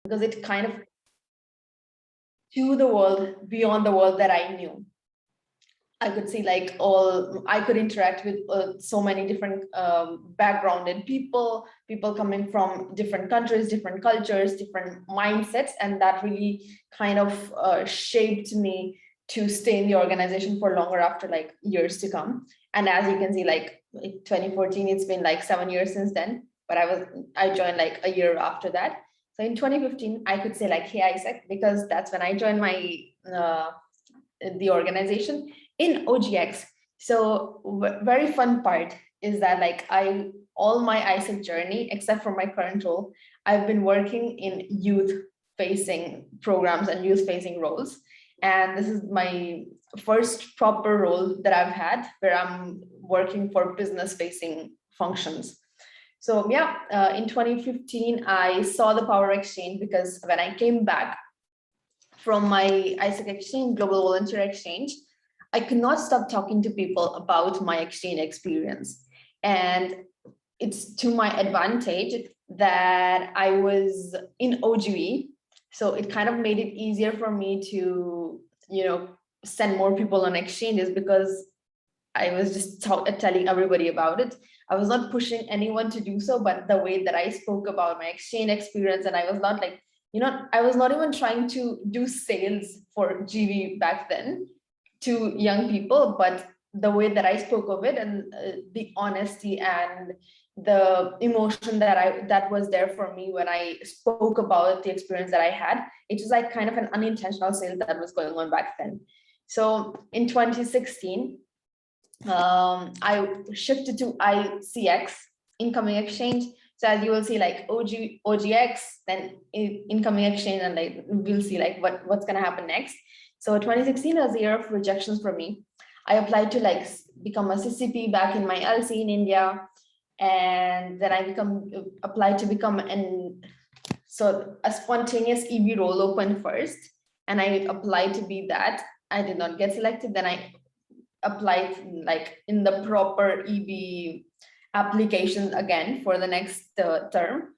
because it kind of to the world beyond the world that I knew. I could see like I could interact with so many different backgrounded people coming from different countries, different cultures, different mindsets. And that really kind of shaped me to stay in the organization for longer after like years to come. And as you can see, like in 2014, it's been like 7 years since then, but I joined like a year after that. So in 2015, I could say like, hey, Isaac, because that's when I joined the organization in OGX. So very fun part is that like all my ISEC journey, except for my current role, I've been working in youth facing programs and youth facing roles. And this is my first proper role that I've had where I'm working for business facing functions. So yeah, in 2015, I saw the Power Exchange because when I came back from my ISEC exchange, Global Volunteer Exchange, I could not stop talking to people about my exchange experience. And it's to my advantage that I was in OGV. So it kind of made it easier for me to, send more people on exchanges because I was just telling everybody about it. I was not pushing anyone to do so, but the way that I spoke about my exchange experience, and I was not like, I was not even trying to do sales for GV back then to young people, but the way that I spoke of it and the honesty and the emotion that was there for me when I spoke about the experience that I had, it was like kind of an unintentional sale that was going on back then. So in 2016, I shifted to ICX, incoming exchange. So as you will see, like OGX, then incoming exchange, and like we'll see like what's gonna happen next. So 2016 was the year of rejections for me. I applied to like become a CCP back in my LC in India, and then I applied to become a spontaneous EB role opened first, and I applied to be that. I did not get selected. Then I applied like in the proper EB application again for the next term.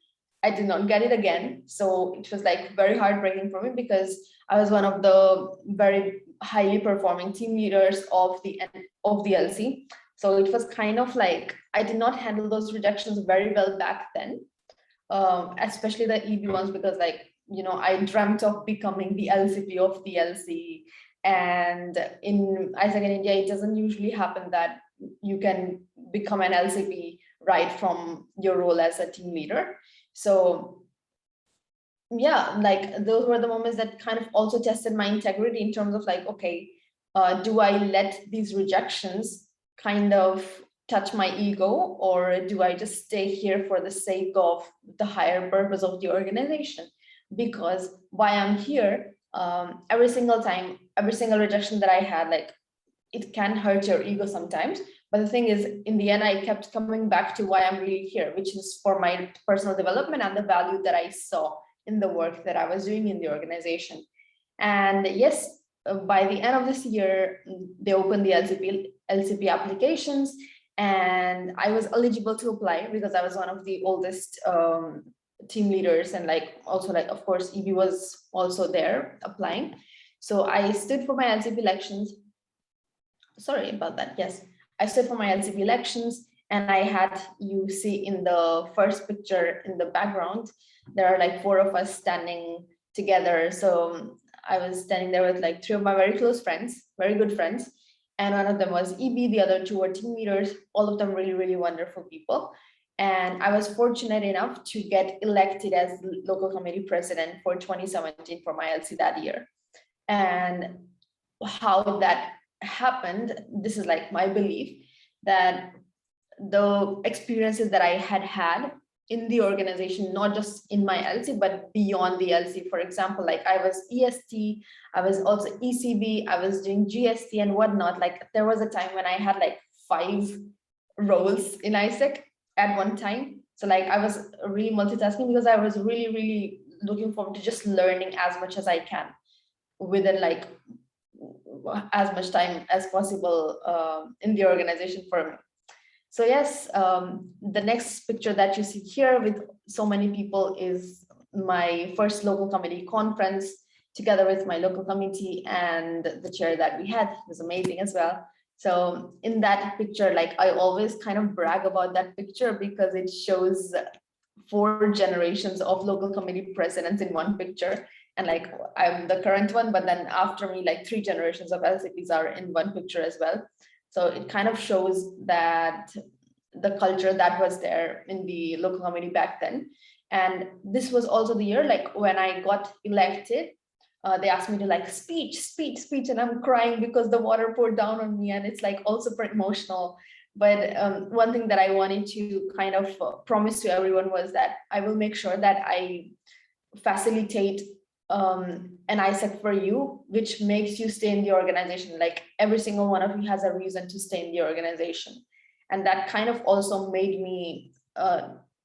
I did not get it again. So it was like very heartbreaking for me because I was one of the very highly performing team leaders of the LC. So it was kind of like, I did not handle those rejections very well back then, especially the EB ones, because like, I dreamt of becoming the LCP of the LC. And in ISEC in India, it doesn't usually happen that you can become an LCP right from your role as a team leader. So yeah, like those were the moments that kind of also tested my integrity in terms of like, okay, do I let these rejections kind of touch my ego, or do I just stay here for the sake of the higher purpose of the organization? Because while I'm here, every single time, every single rejection that I had, like it can hurt your ego sometimes. But the thing is, in the end, I kept coming back to why I'm really here, which is for my personal development and the value that I saw in the work that I was doing in the organization. And yes, by the end of this year, they opened the LCP applications, and I was eligible to apply because I was one of the oldest team leaders, and like also like of course EB was also there applying. So I stood for my LCP elections. Sorry about that. Yes, I stood for my LCP elections, and I had, you see in the first picture in the background, there are like 4 of us standing together. So I was standing there with like 3 of my very close friends, very good friends, and one of them was EB, the other 2 were team leaders, all of them really, really wonderful people. And I was fortunate enough to get elected as local committee president for 2017 for my LC that year. And how that happened, this is like my belief, that the experiences that I had in the organization, not just in my LC, but beyond the LC. For example, like I was EST, I was also ECB, I was doing GST and whatnot. Like there was a time when I had like 5 roles in ISEC at one time. So like I was really multitasking because I was really, really looking forward to just learning as much as I can within like as much time as possible in the organization for me. So yes, the next picture that you see here with so many people is my first local committee conference together with my local committee, and the chair that we had was amazing as well. So in that picture, like I always kind of brag about that picture because it shows 4 generations of local committee presidents in one picture. And like I'm the current one, but then after me, like 3 generations of LCPs are in one picture as well. So it kind of shows that the culture that was there in the local committee back then. And this was also the year, like when I got elected, they asked me to like speech, and I'm crying because the water poured down on me, and it's like all super emotional. But one thing that I wanted to kind of promise to everyone was that I will make sure that I facilitate an ISEC for you, which makes you stay in the organization. Like every single one of you has a reason to stay in the organization. And that kind of also made me,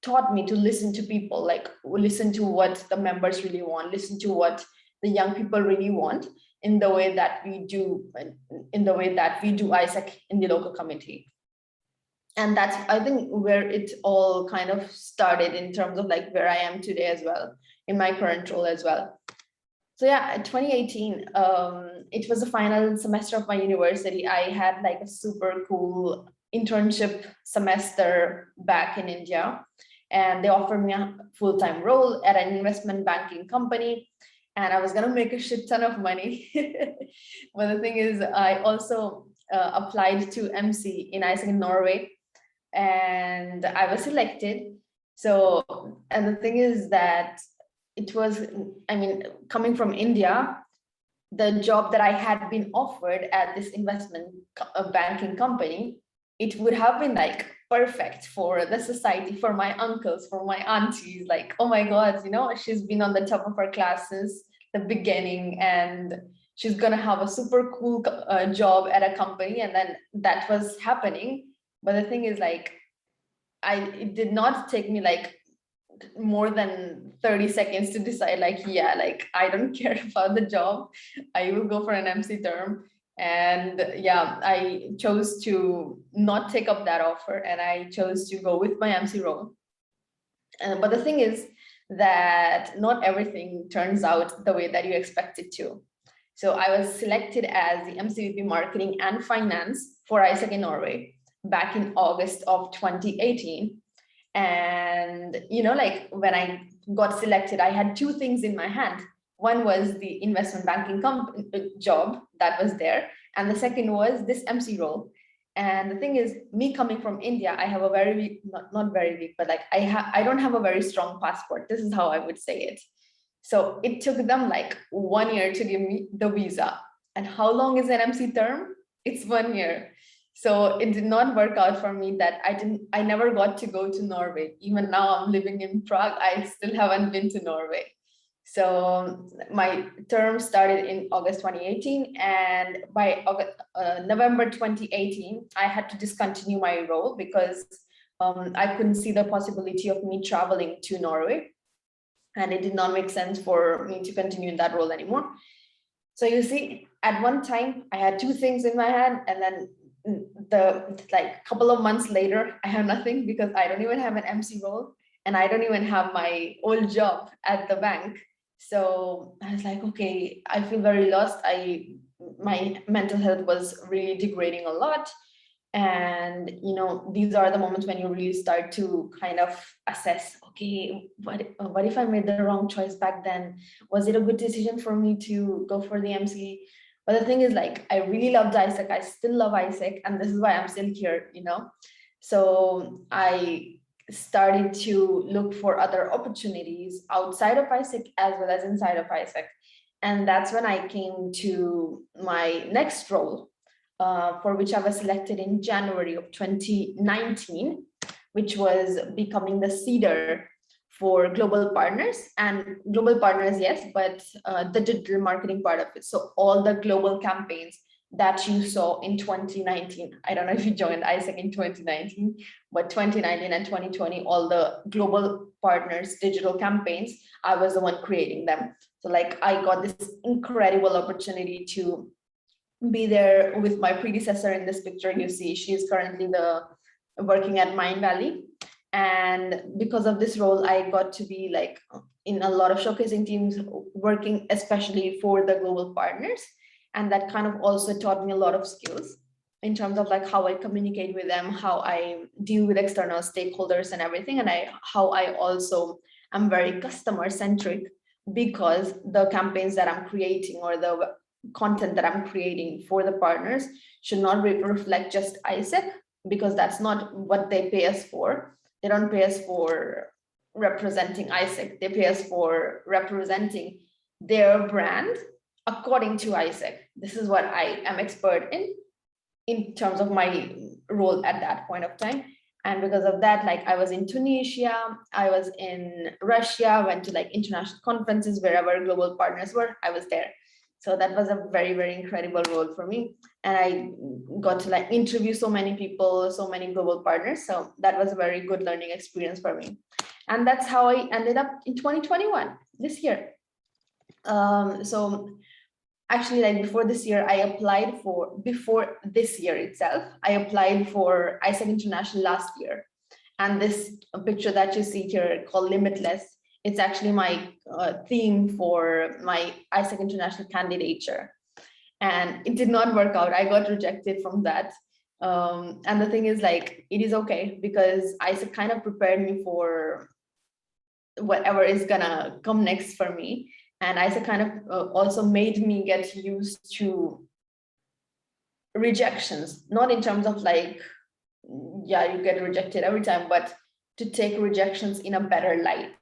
taught me to listen to people, like listen to what the members really want, listen to what the young people really want in the way that we do, ISEC in the local committee. And that's, I think, where it all kind of started in terms of like where I am today as well, in my current role as well. So yeah, in 2018, it was the final semester of my university. I had like a super cool internship semester back in India, and they offered me a full-time role at an investment banking company, and I was gonna make a shit ton of money. But the thing is, I also applied to MC in ISEC in Norway, and I was selected. So, and the thing is that it was, I mean, coming from India, the job that I had been offered at this investment banking company, it would have been like perfect for the society, for my uncles, for my aunties, like, oh my God, you know, she's been on the top of her classes, the beginning, and she's gonna have a super cool job at a company. And then that was happening. But the thing is, like, it did not take me like more than 30 seconds to decide, like, yeah, like I don't care about the job, I will go for an MC term. And yeah, I chose to not take up that offer, and I chose to go with my MC role. But the thing is that not everything turns out the way that you expect it to. So I was selected as the MCVP Marketing and Finance for ISEC in Norway back in August of 2018. And, you know, like when I got selected, I had 2 things in my hand. One was the investment banking job that was there. And the second was this MC role. And the thing is, me coming from India, I have a very weak, not very weak, but like I don't have a very strong passport. This is how I would say it. So it took them like 1 year to give me the visa. And how long is an MC term? It's 1 year. So it did not work out for me that I never got to go to Norway. Even now I'm living in Prague, I still haven't been to Norway. So my term started in August 2018, and by November 2018, I had to discontinue my role because I couldn't see the possibility of me traveling to Norway, and it did not make sense for me to continue in that role anymore. So you see, at one time I had 2 things in my hand, and then the like couple of months later, I have nothing because I don't even have an MC role, and I don't even have my old job at the bank. So I was like, okay, I feel very lost. My mental health was really degrading a lot. And, you know, these are the moments when you really start to kind of assess, okay, what if I made the wrong choice back then? Was it a good decision for me to go for the MC? But the thing is, like, I really loved ISEC. I still love ISEC, and this is why I'm still here, you know? So I started to look for other opportunities outside of ISEC as well as inside of ISEC. And that's when I came to my next role, for which I was selected in January of 2019, which was becoming the seeder for global partners. And global partners, yes, but the digital marketing part of it. So all the global campaigns that you saw in 2019. I don't know if you joined ISEC in 2019, but 2019 and 2020, all the global partners digital campaigns, I was the one creating them. So like I got this incredible opportunity to be there with my predecessor in this picture. You see, she's currently working at Mind Valley. And because of this role, I got to be like in a lot of showcasing teams, working especially for the global partners. And that kind of also taught me a lot of skills in terms of like how I communicate with them, how I deal with external stakeholders and everything. And how I also am very customer centric, because the campaigns that I'm creating or the content that I'm creating for the partners should not reflect just ISEC, because that's not what they pay us for. They don't pay us for representing ISEC. They pay us for representing their brand according to ISEC. This is what I am expert in terms of my role at that point of time. And because of that, like I was in Tunisia, I was in Russia, went to like international conferences, wherever global partners were, I was there. So that was a very, very incredible role for me. And I got to like interview so many people, so many global partners. So that was a very good learning experience for me. And that's how I ended up in 2021, this year. So actually, like before this year, before this year itself, I applied for ISEC International last year. And this picture that you see here called Limitless, it's actually my theme for my ISEC International candidature. And it did not work out. I got rejected from that. And the thing is, like, it is okay, because ISEC kind of prepared me for whatever is gonna come next for me. And ISEC kind of also made me get used to rejections, not in terms of like, yeah, you get rejected every time, but to take rejections in a better light,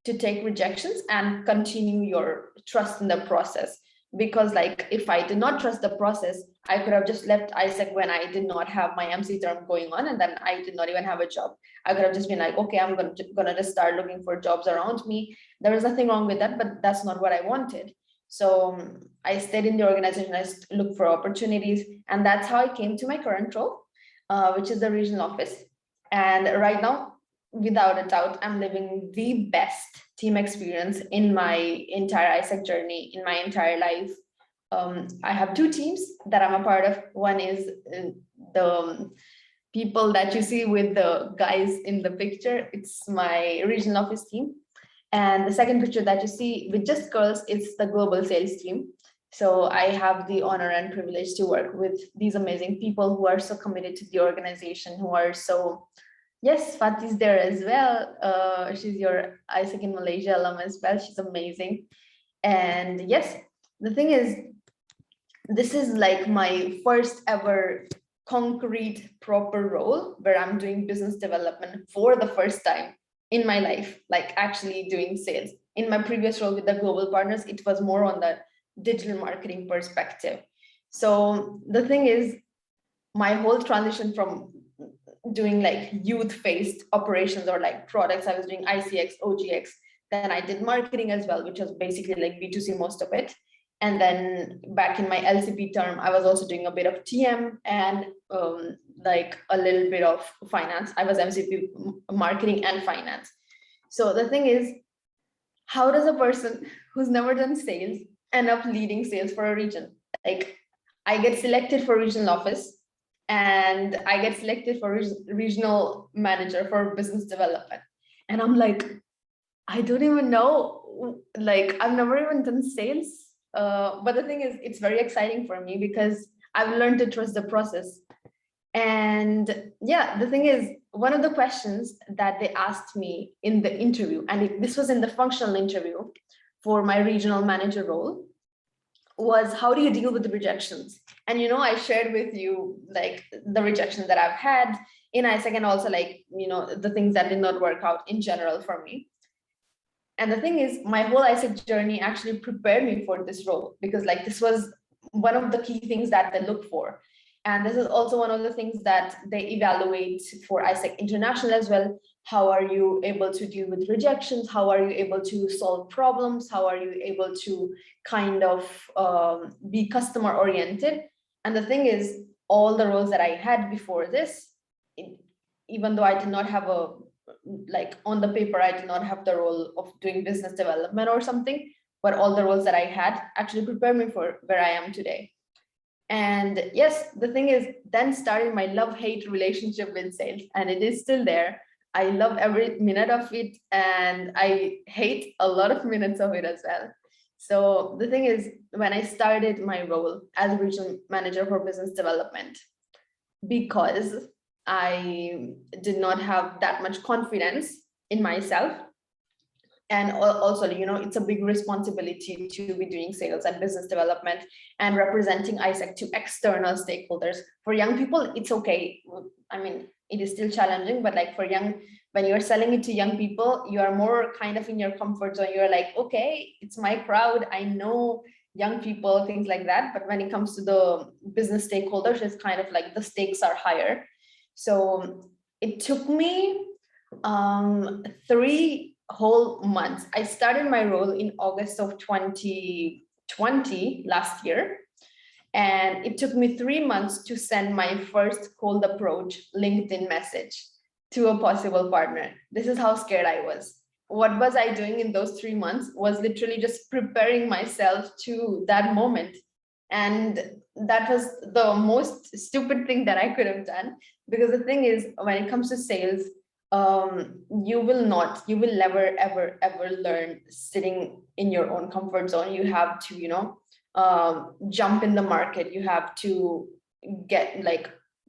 to take rejections and continue your trust in the process. Because like, if I did not trust the process, I could have just left ISEC when I did not have my MC term going on, and then I did not even have a job. I could have just been like, okay, I'm gonna just start looking for jobs around me. There was nothing wrong with that, but that's not what I wanted. So I stayed in the organization, I looked for opportunities, and that's how I came to my current role, which is the regional office. And right now, without a doubt, I'm living the best team experience in my entire ISEC journey, in my entire life. I have two teams that I'm a part of. One is the people that you see with the guys in the picture. It's my regional office team. And the second picture that you see with just girls, it's the global sales team. So I have the honor and privilege to work with these amazing people who are so committed to the organization, who are so, yes, Fatih's there as well. She's your ISEC in Malaysia alum as well. She's amazing. And yes, the thing is, this is like my first ever concrete proper role where I'm doing business development for the first time in my life, like actually doing sales. In my previous role with the global partners, it was more on the digital marketing perspective. So the thing is, my whole transition from doing like youth-faced operations or like products, I was doing ICX, OGX, then I did marketing as well, which was basically like B2C, most of it. And then back in my LCP term, I was also doing a bit of TM and like a little bit of finance. I was MCP marketing and finance. So the thing is, how does a person who's never done sales end up leading sales for a region? Like, I get selected for regional office and I get selected for regional manager for business development. And I'm like, I don't even know, like, I've never even done sales. But the thing is, it's very exciting for me because I've learned to trust the process. And yeah, the thing is, one of the questions that they asked me in the interview, and this was in the functional interview for my regional manager role, was how do you deal with the rejections? And you know, I shared with you like the rejection that I've had in ISEC, and also like, you know, the things that did not work out in general for me. And the thing is, my whole ISEC journey actually prepared me for this role, because like this was one of the key things that they look for. And this is also one of the things that they evaluate for ISEC International as well. How are you able to deal with rejections? How are you able to solve problems? How are you able to kind of be customer oriented? And the thing is, all the roles that I had before this, even though I did not have a, like on the paper, I did not have the role of doing business development or something, but all the roles that I had actually prepared me for where I am today. And yes, the thing is, then started my love-hate relationship with sales, and it is still there. I love every minute of it, and I hate a lot of minutes of it as well. So the thing is, when I started my role as a regional manager for business development, because I did not have that much confidence in myself, and also, it's a big responsibility to be doing sales and business development and representing ISEC to external stakeholders. For young people, it's okay. I mean, it is still challenging, but like when you're selling it to young people, you are more kind of in your comfort zone. You're like, okay, it's my crowd, I know young people, things like that. But when it comes to the business stakeholders, it's kind of like the stakes are higher. So it took me 3 whole months. I started my role in August of 2020, last year. And it took me 3 months to send my first cold approach LinkedIn message to a possible partner. This is how scared I was. What was I doing in those 3 months was literally just preparing myself to that moment. And that was the most stupid thing that I could have done. Because the thing is, when it comes to sales, you will never ever learn sitting in your own comfort zone. You have to jump in the market. You have to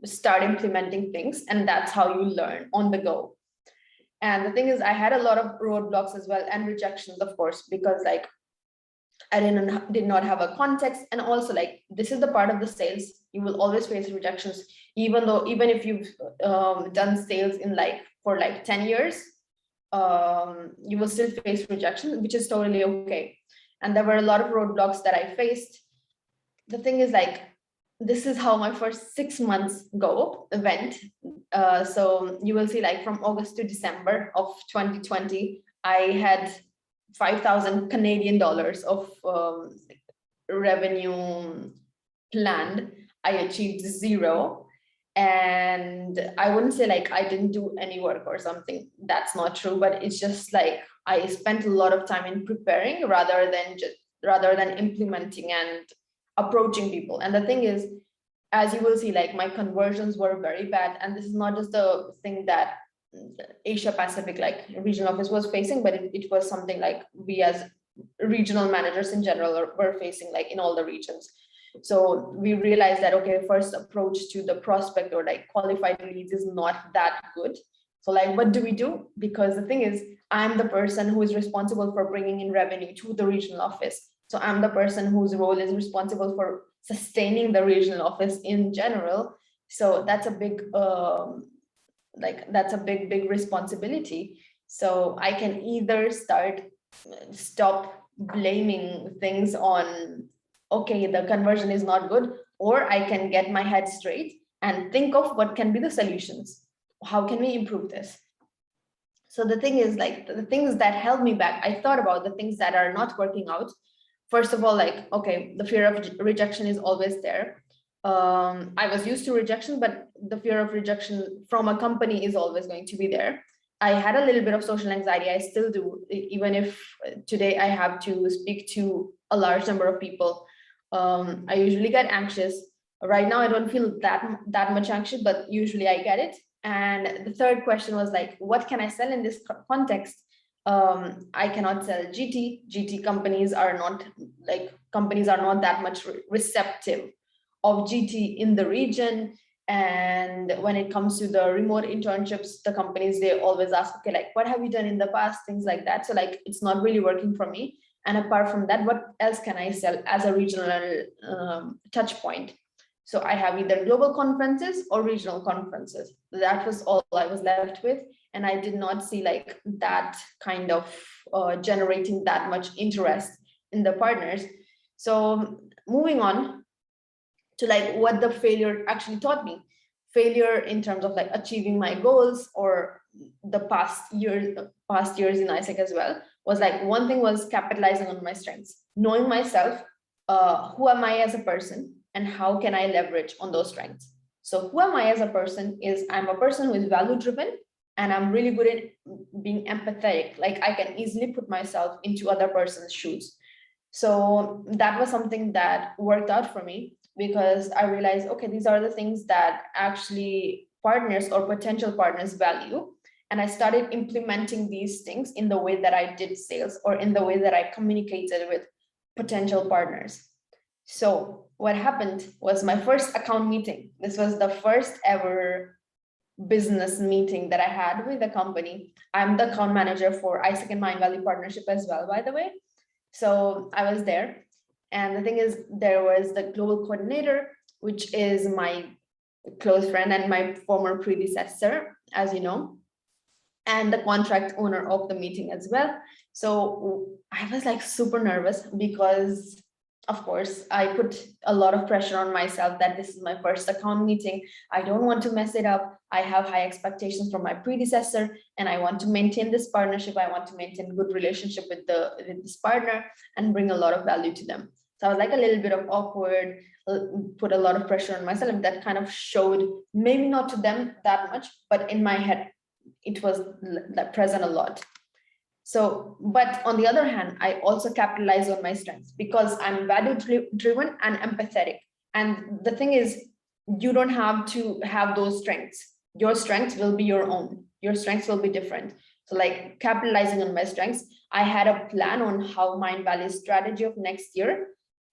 start implementing things, and that's how you learn on the go. And the thing is, I had a lot of roadblocks as well, and rejections, of course, because I did not have a context. And also, this is the part of the sales, you will always face rejections, even if you've done sales for 10 years, you will still face rejection, which is totally okay. And there were a lot of roadblocks that I faced. The thing is, this is how my first 6 months went. So you will see, from August to December of 2020, I had 5,000 Canadian dollars of revenue planned. I achieved 0. And I wouldn't say I didn't do any work or something. That's not true, but it's just I spent a lot of time in preparing rather than implementing and approaching people. And the thing is, as you will see, my conversions were very bad. And this is not just the thing that Asia Pacific regional office was facing, but it was something we as regional managers in general were facing in all the regions. So we realized that, okay, first approach to the prospect or qualified leads is not that good. So what do we do? Because the thing is, I'm the person who is responsible for bringing in revenue to the regional office. So I'm the person whose role is responsible for sustaining the regional office in general. So that's a big big responsibility. So I can either stop blaming things on, okay, the conversion is not good, or I can get my head straight and think of what can be the solutions. How can we improve this? So the thing is, the things that held me back, I thought about the things that are not working out. First of all, okay, the fear of rejection is always there. I was used to rejection, but the fear of rejection from a company is always going to be there. I had a little bit of social anxiety. I still do, even if today I have to speak to a large number of people. I usually get anxious. Right now, I don't feel that much anxious, but usually I get it. And the third question was what can I sell in this context? I cannot sell GT. GT companies are not that much receptive of GT in the region. And when it comes to the remote internships, the companies, they always ask, okay, what have you done in the past, things like that. So it's not really working for me. And apart from that, what else can I sell as a regional touch point? So I have either global conferences or regional conferences. That was all I was left with. And I did not see that kind of generating that much interest in the partners. So moving on to what the failure actually taught me. Failure in terms of achieving my goals, or the past years in ISEC as well, was one thing was capitalizing on my strengths, knowing myself, who am I as a person and how can I leverage on those strengths. So who am I as a person is, I'm a person who is value driven, and I'm really good at being empathetic. I can easily put myself into other person's shoes. So that was something that worked out for me, because I realized, okay, these are the things that actually partners or potential partners value. And I started implementing these things in the way that I did sales or in the way that I communicated with potential partners. So what happened was my first account meeting. This was the first ever business meeting that I had with the company. I'm the account manager for Isaac and Mindvalley partnership as well, by the way. So I was there. And the thing is, there was the global coordinator, which is my close friend and my former predecessor, as you know, and the contract owner of the meeting as well. So I was like super nervous because, of course, I put a lot of pressure on myself that this is my first account meeting. I don't want to mess it up. I have high expectations from my predecessor, and I want to maintain this partnership. I want to maintain good relationship with this partner and bring a lot of value to them. So I was like a little bit of awkward, put a lot of pressure on myself, and that kind of showed, maybe not to them that much, but in my head, it was present a lot. So, but on the other hand, I also capitalize on my strengths because I'm value driven and empathetic. And the thing is, you don't have to have those strengths. Your strengths will be your own. Your strengths will be different. So like capitalizing on my strengths, I had a plan on how Mindvalley's strategy of next year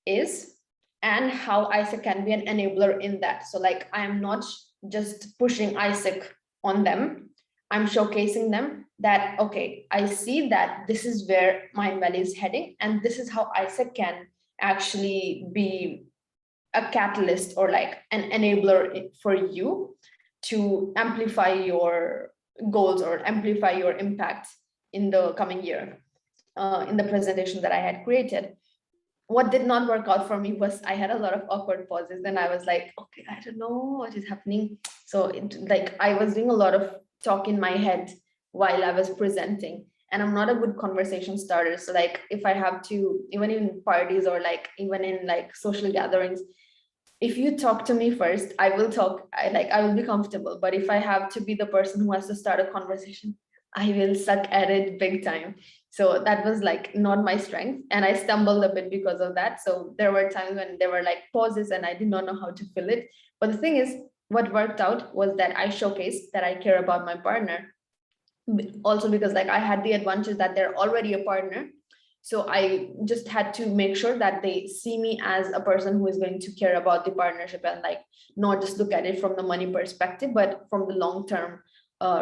is and how Isaac can be an enabler in that. So like, I'm not just pushing Isaac on them. I'm showcasing them that, okay, I see that this is where Mindvalley is heading, and this is how Isaac can actually be a catalyst or like an enabler for you to amplify your goals or amplify your impact in the coming year. In the presentation that I had created, what did not work out for me was I had a lot of awkward pauses, and I was like, okay, I don't know what is happening. So like I was doing a lot of talk in my head while I was presenting, and I'm not a good conversation starter. So like if I have to, even in parties or like even in like social gatherings, if you talk to me first, I will talk, I will be comfortable. But if I have to be the person who has to start a conversation, I will suck at it big time. So that was like not my strength, and I stumbled a bit because of that. So there were times when there were like pauses and I did not know how to fill it. But the thing is, what worked out was that I showcased that I care about my partner. Also because like I had the advantage that they're already a partner. So I just had to make sure that they see me as a person who is going to care about the partnership and like not just look at it from the money perspective, but from the long-term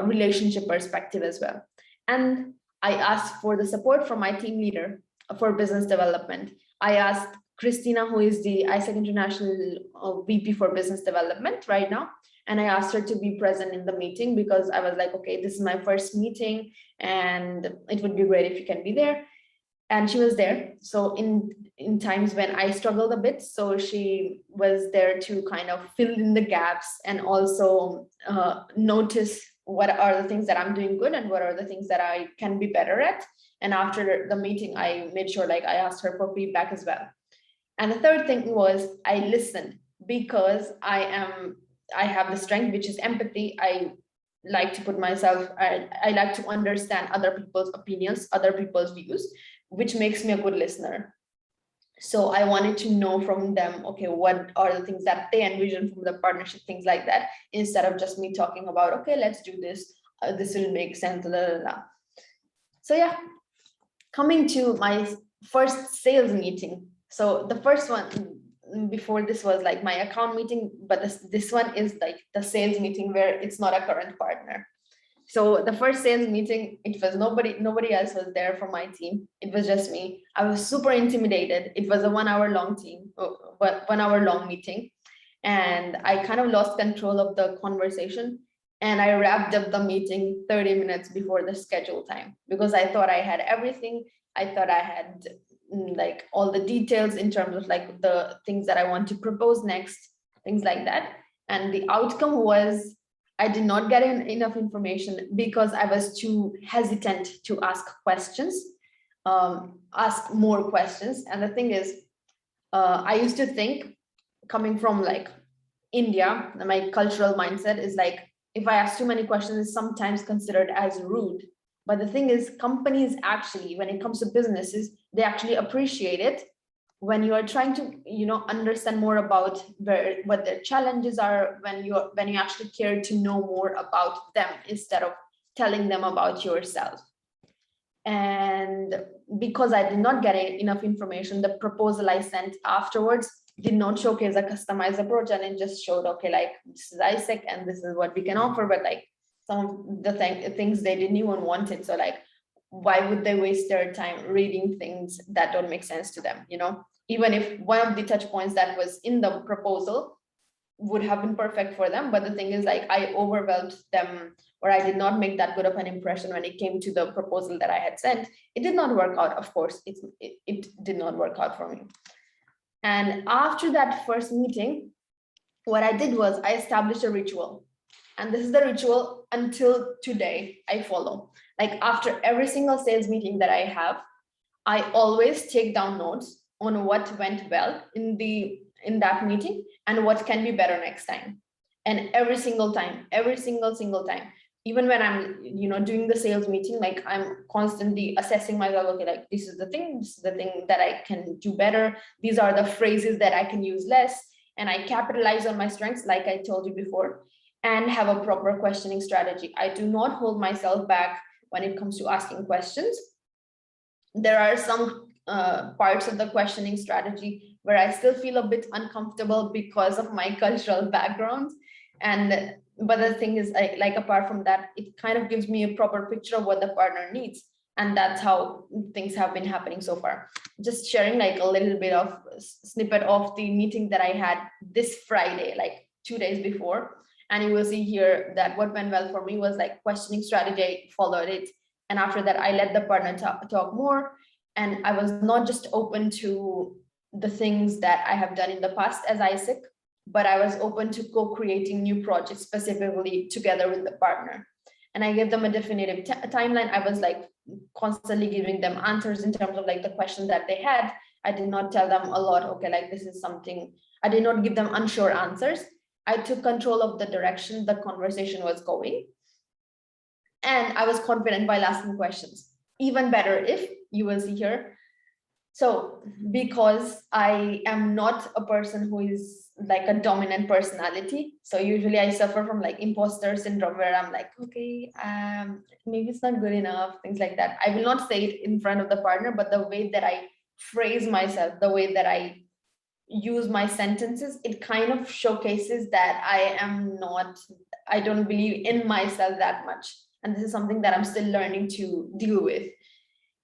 relationship perspective as well. And I asked for the support from my team leader for business development. I asked Christina, who is the Isaac International VP for business development right now, and I asked her to be present in the meeting because I was like, okay, this is my first meeting and it would be great if you can be there. And she was there. So in times when I struggled a bit, so she was there to kind of fill in the gaps and also notice what are the things that I'm doing good and what are the things that I can be better at. And after the meeting, I made sure like I asked her for feedback as well. And the third thing was I listened because I have the strength, which is empathy. I like to put myself, I like to understand other people's opinions, other people's views, which makes me a good listener. So I wanted to know from them, okay, what are the things that they envision from the partnership, things like that, instead of just me talking about, okay, let's do this. This will make sense. Blah, blah, blah. So yeah, coming to my first sales meeting. So the first one before this was like my account meeting, but this one is like the sales meeting where it's not a current partner. So the first sales meeting, it was nobody else was there from my team. It was just me. I was super intimidated. It was a 1 hour long 1 hour long meeting. And I kind of lost control of the conversation. And I wrapped up the meeting 30 minutes before the scheduled time because I thought I had everything. I thought I had like all the details in terms of like the things that I want to propose next, things like that. And the outcome was I did not get enough information because I was too hesitant to ask questions, ask more questions. And the thing is, I used to think, coming from like India, my cultural mindset is like, if I ask too many questions, it's sometimes considered as rude. But the thing is, companies actually, when it comes to businesses, they actually appreciate it when you are trying to, understand more about what their challenges are, when you actually care to know more about them instead of telling them about yourself. And because I did not get enough information, the proposal I sent afterwards did not showcase a customized approach, and it just showed, okay, like this is ISEC and this is what we can offer, but like some of the things they didn't even want it. So like, why would they waste their time reading things that don't make sense to them, you know? Even if one of the touch points that was in the proposal would have been perfect for them, but the thing is, like, I overwhelmed them, or I did not make that good of an impression when it came to the proposal that I had sent. It did not work out, of course. It did not work out for me. And after that first meeting, what I did was I established a ritual. And this is the ritual until today I follow. Like, after every single sales meeting that I have, I always take down notes on what went well in that meeting and what can be better next time. And every single time, every single time, even when I'm, you know, doing the sales meeting, like, I'm constantly assessing myself. Okay, like, this is the thing that I can do better. These are the phrases that I can use less, and I capitalize on my strengths, like I told you before, and have a proper questioning strategy. I do not hold myself back when it comes to asking questions. There are some parts of the questioning strategy where I still feel a bit uncomfortable because of my cultural background. But the thing is, like apart from that, it kind of gives me a proper picture of what the partner needs. And that's how things have been happening so far. Just sharing like a little bit of snippet of the meeting that I had this Friday, like 2 days before. And you will see here that what went well for me was like questioning strategy, followed it. And after that, I let the partner talk more. And I was not just open to the things that I have done in the past as ISEC, but I was open to co-creating new projects specifically together with the partner. And I gave them a definitive timeline. I was like constantly giving them answers in terms of like the questions that they had. I did not tell them a lot, okay, like this is something, I did not give them unsure answers. I took control of the direction the conversation was going. And I was confident while asking questions. Even better, if you will see here. So because I am not a person who is like a dominant personality, so usually I suffer from like imposter syndrome, where I'm like, okay, maybe it's not good enough, things like that. I will not say it in front of the partner, but the way that I phrase myself, the way that I use my sentences, it kind of showcases that I don't believe in myself that much. And this is something that I'm still learning to deal with.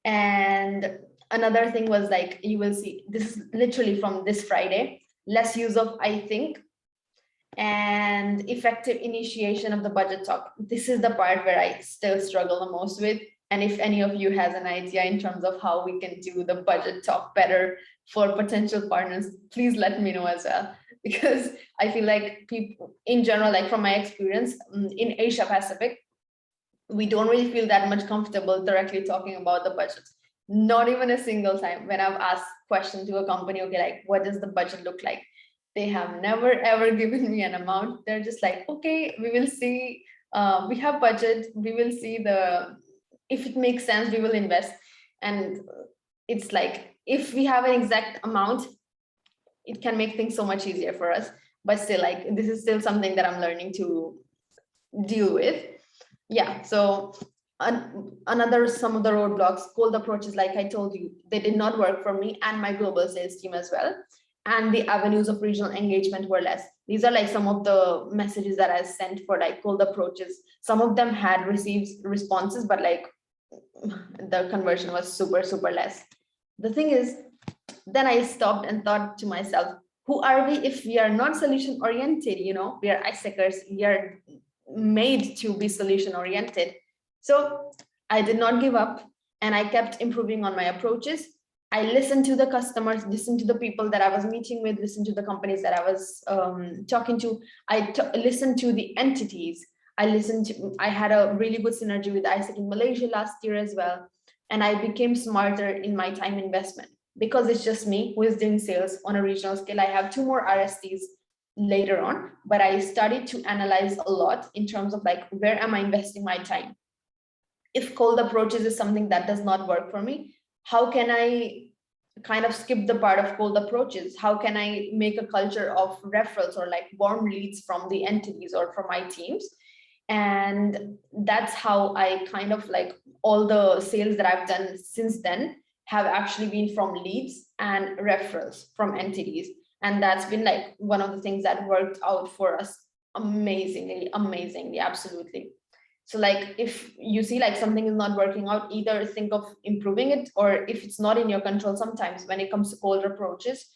And another thing was, like, you will see, this is literally from this Friday, less use of I think, and effective initiation of the budget talk. This is the part where I still struggle the most with. And if any of you has an idea in terms of how we can do the budget talk better for potential partners, please let me know as well. Because I feel like people in general, like from my experience in Asia Pacific, we don't really feel that much comfortable directly talking about the budget. Not even a single time when I've asked question to a company, okay, like, what does the budget look like? They have never ever given me an amount. They're just like, okay, we will see. We have budget. We will see if it makes sense, we will invest. And it's like, if we have an exact amount, it can make things so much easier for us. But still, like, this is still something that I'm learning to deal with. Yeah, so another, some of the roadblocks, cold approaches, like I told you, they did not work for me and my global sales team as well. And the avenues of regional engagement were less. These are like some of the messages that I sent for like cold approaches. Some of them had received responses, but like the conversion was super less. The thing is, then I stopped and thought to myself, who are we if we are not solution oriented? You know, we are ISECers, we are made to be solution oriented. So I did not give up, and I kept improving on my approaches. I listened to the customers, listened to the people that I was meeting with, listened to the companies that I was talking to. I listened to the entities. I had a really good synergy with ISEC in Malaysia last year as well. And I became smarter in my time investment, because it's just me who is doing sales on a regional scale. I have 2 more RSTs later on, but I started to analyze a lot in terms of like, where am I investing my time? If cold approaches is something that does not work for me, how can I kind of skip the part of cold approaches? How can I make a culture of referrals or like warm leads from the entities or from my teams? And that's how I kind of like, all the sales that I've done since then have actually been from leads and referrals from entities. And that's been like one of the things that worked out for us amazingly, absolutely. So like, if you see like something is not working out, either think of improving it, or if it's not in your control, sometimes when it comes to cold approaches,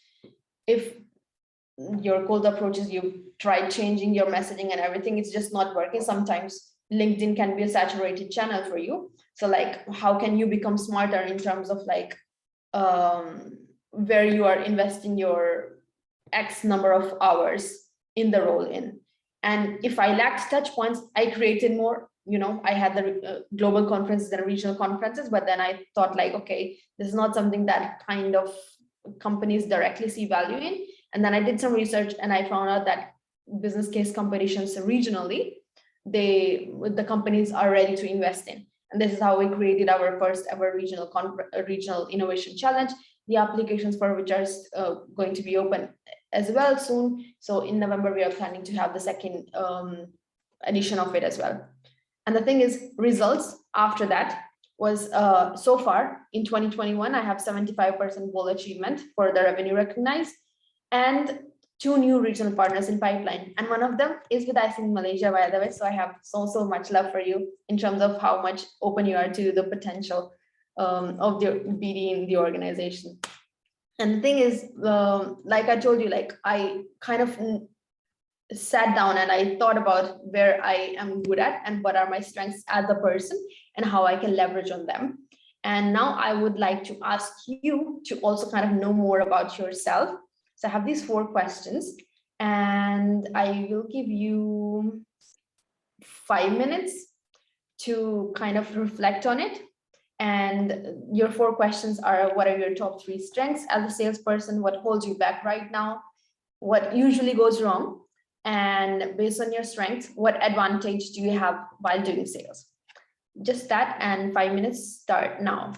if your cold approaches, you've tried changing your messaging and everything, it's just not working. Sometimes LinkedIn can be a saturated channel for you. So like, how can you become smarter in terms of like, where you are investing your X number of hours in the role in. And if I lacked touch points, I created more. I had the global conferences and regional conferences, but then I thought like, okay, this is not something that kind of companies directly see value in. And then I did some research and I found out that business case competitions regionally, the companies are ready to invest in. And this is how we created our first ever regional innovation challenge, the applications for which are going to be open as well soon. So in November, we are planning to have the second edition of it as well. And the thing is, results after that was so far in 2021, I have 75% goal achievement for the revenue recognized, and 2 new regional partners in pipeline. And one of them is with us in Malaysia, by the way. So I have so much love for you in terms of how much open you are to the potential of the BD in the organization. And the thing is, like I told you, like I kind of sat down and I thought about where I am good at and what are my strengths as a person and how I can leverage on them. And now I would like to ask you to also kind of know more about yourself. So I have these 4 questions and I will give you 5 minutes to kind of reflect on it. And your 4 questions are: what are your top 3 strengths as a salesperson? What holds you back right now? What usually goes wrong? And based on your strengths, what advantage do you have while doing sales? Just that, and 5 minutes start now.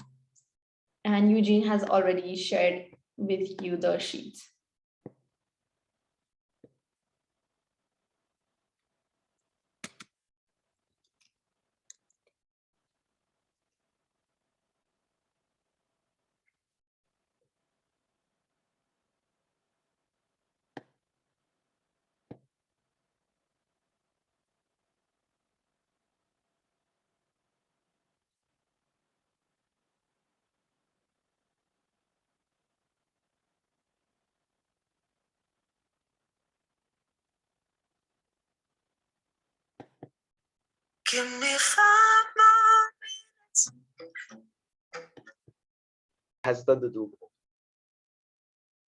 And Eugene has already shared with you the sheet. Give me 5 more minutes. Hesitant to do.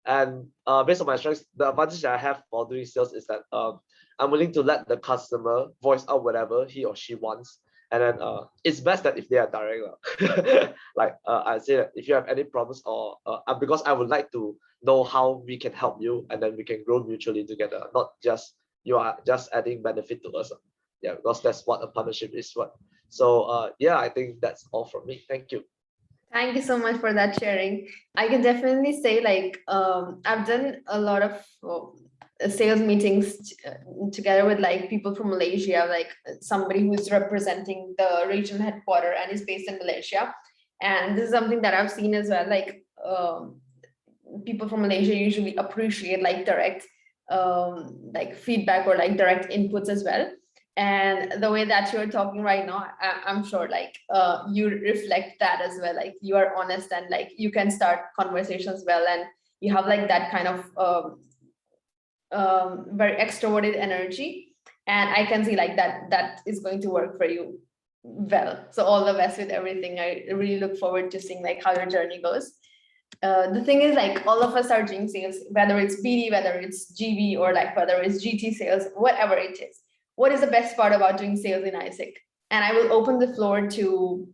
And based on my strengths, the advantage that I have for doing sales is that I'm willing to let the customer voice out whatever he or she wants. And then it's best that if they are direct. Like I say that if you have any problems or because I would like to know how we can help you, and then we can grow mutually together, not just you are just adding benefit to us. Yeah, because that's what a partnership is. So yeah, I think that's all from me. Thank you. Thank you so much for that sharing. I can definitely say like I've done a lot of sales meetings together with like people from Malaysia, like somebody who's representing the regional headquarter and is based in Malaysia. And this is something that I've seen as well. Like people from Malaysia usually appreciate like direct like feedback or like direct inputs as well. And the way that you're talking right now, I'm sure like you reflect that as well. Like you are honest and like you can start conversations well, and you have like that kind of very extroverted energy. And I can see like that is going to work for you well. So all the best with everything. I really look forward to seeing like how your journey goes. The thing is like all of us are doing sales, whether it's BD, whether it's GB, or like whether it's GT sales, whatever it is. What is the best part about doing sales in ISIC? And I will open the floor to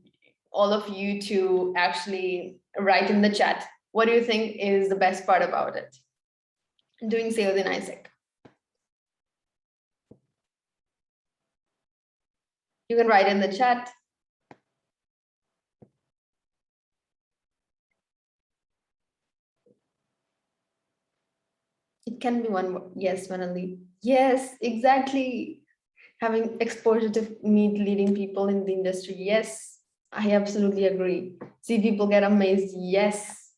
all of you to actually write in the chat. What do you think is the best part about it? Doing sales in ISIC. You can write in the chat. It can be one more. Yes, Manali. Yes, exactly. having exposure to meet leading people in the industry. Yes, I absolutely agree. See people get amazed. Yes,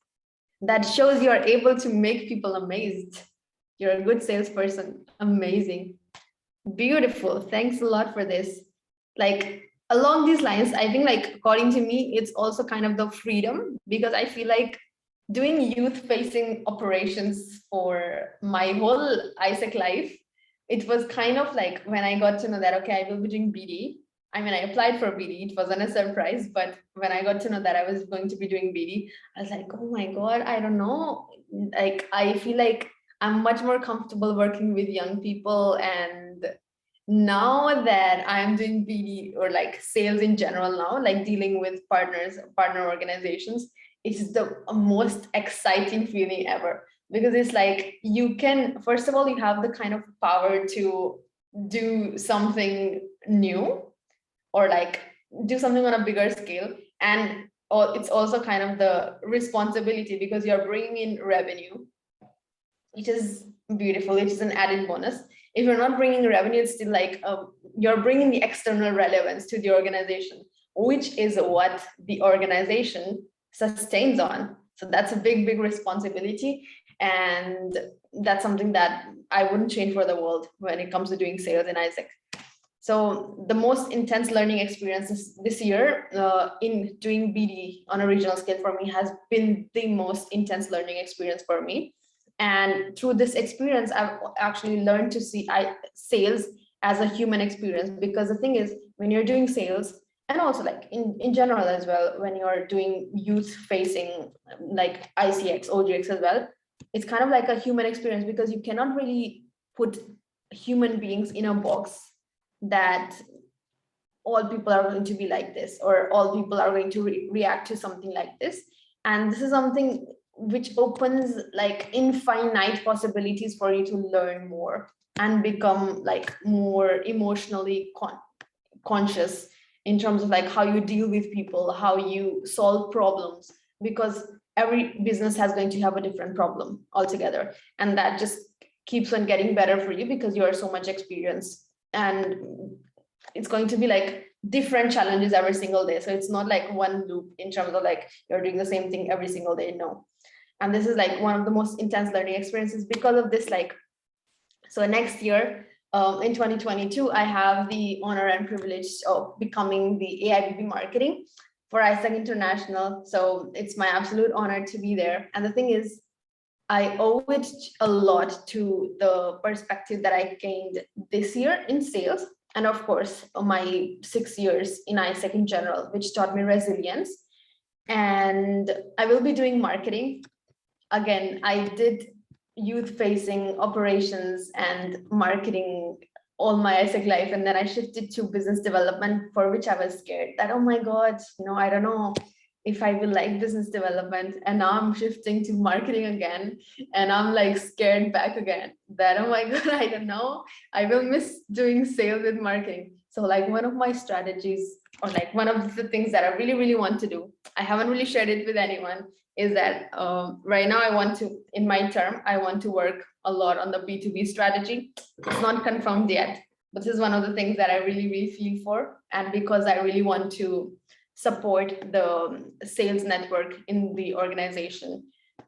that shows you're able to make people amazed. You're a good salesperson. Amazing. Beautiful. Thanks a lot for this. Like along these lines, I think like according to me, it's also kind of the freedom, because I feel like doing youth facing operations for my whole ISEC life, it was kind of like when I got to know that, okay, I will be doing BD. I mean, I applied for BD, it wasn't a surprise, but when I got to know that I was going to be doing BD, I was like, oh my God, I don't know. Like, I feel like I'm much more comfortable working with young people. And now that I'm doing BD or like sales in general now, like dealing with partner organizations, it's the most exciting feeling ever, because it's like you can, first of all, you have the kind of power to do something new, or like do something on a bigger scale. And it's also kind of the responsibility, because you're bringing in revenue, which is beautiful. It is an added bonus. If you're not bringing revenue, it's still like you're bringing the external relevance to the organization, which is what the organization sustains on. So that's a big, big responsibility. And that's something that I wouldn't change for the world when it comes to doing sales in ISEC. So the most intense learning experience this year in doing BD on a regional scale for me has been the most intense learning experience for me. And through this experience, I've actually learned to see sales as a human experience, because the thing is, when you're doing sales, and also like in general as well, when you're doing youth facing like ICX, OGX as well, it's kind of like a human experience, because you cannot really put human beings in a box that all people are going to be like this, or all people are going to react to something like this. And this is something which opens like infinite possibilities for you to learn more and become like more emotionally conscious in terms of like how you deal with people, how you solve problems, because every business has going to have a different problem altogether, and that just keeps on getting better for you because you are so much experienced. And it's going to be like different challenges every single day. So it's not like one loop in terms of like you're doing the same thing every single day. No. And this is like one of the most intense learning experiences because of this. Like, so next year, in 2022, I have the honor and privilege of becoming the AIBB marketing for ISEC International. So it's my absolute honor to be there. And the thing is, I owe it a lot to the perspective that I gained this year in sales. And of course, my 6 years in ISEC in general, which taught me resilience. And I will be doing marketing. Again, I did youth-facing operations and marketing all my ISEC life. And then I shifted to business development, for which I was scared that, oh my God, I don't know if I will like business development. And now I'm shifting to marketing again. And I'm like scared back again that, oh my God, I don't know. I will miss doing sales with marketing. So like one of my strategies, or like one of the things that I really, really want to do, I haven't really shared it with anyone, is that right now I want to, in my term, I want to work a lot on the B2B strategy. It's not confirmed yet, but this is one of the things that I really, really feel for. And because I really want to support the sales network in the organization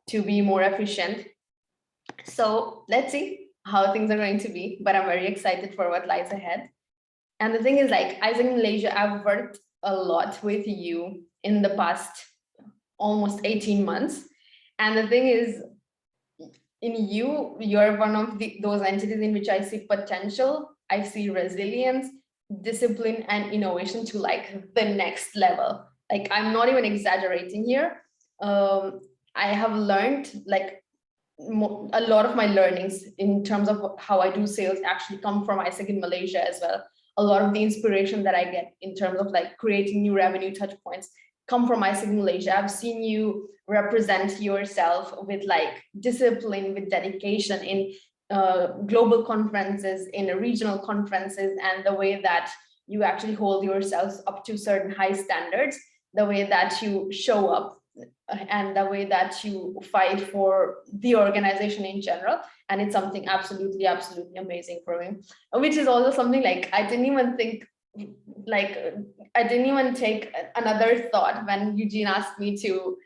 to be more efficient. So let's see how things are going to be, but I'm very excited for what lies ahead. And the thing is, like, ISEC Malaysia, I've worked a lot with you in the past almost 18 months. And the thing is, in you're one of those entities in which I see potential, I see resilience, discipline, and innovation to like the next level. Like, I'm not even exaggerating here. I have learned like a lot of my learnings in terms of how I do sales actually come from ISEC in Malaysia as well. A lot of the inspiration that I get in terms of like creating new revenue touch points come from ISEC in Malaysia. I've seen you represent yourself with like discipline, with dedication in global conferences, in regional conferences, and the way that you actually hold yourselves up to certain high standards, the way that you show up and the way that you fight for the organization in general. And it's something absolutely, absolutely amazing for me, which is also something like I didn't even think, like I didn't even take another thought when Eugene asked me to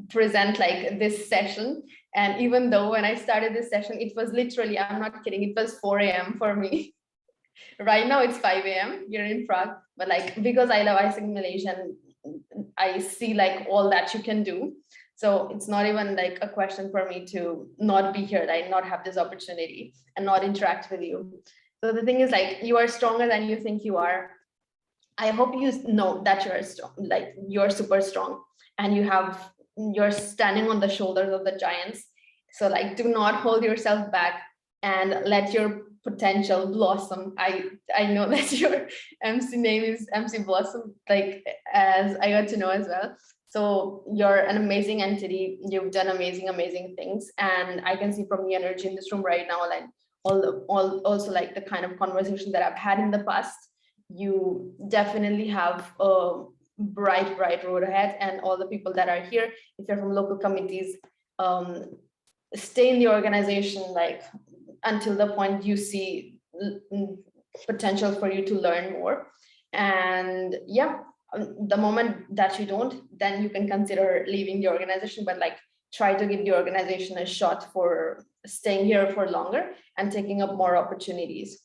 present like this session. And even though when I started this session, it was literally, I'm not kidding, it was 4 a.m. for me. Right now it's 5 a.m. here in Prague, but like because I love eye simulation, I see like all that you can do. So it's not even like a question for me to not be here, like not have this opportunity and not interact with you. So the thing is, like, you are stronger than you think you are. I hope you know that you're strong, like you're super strong, and you're standing on the shoulders of the giants. So like, do not hold yourself back and let your potential blossom. I know that your MC name is MC Blossom, like as I got to know as well. So you're an amazing entity. You've done amazing things, and I can see from the energy in this room right now, like all also like the kind of conversation that I've had in the past, you definitely have a bright road ahead. And all the people that are here, if you're from local committees, stay in the organization like until the point you see potential for you to learn more. And yeah, the moment that you don't, then you can consider leaving the organization, but like try to give the organization a shot for staying here for longer and taking up more opportunities.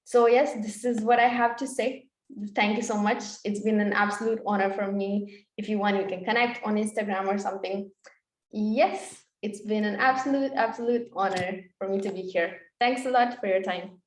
So yes, this is what I have to say. Thank you so much. It's been an absolute honor for me. If you want, you can connect on Instagram or something. Yes, it's been an absolute honor for me to be here. Thanks a lot for your time.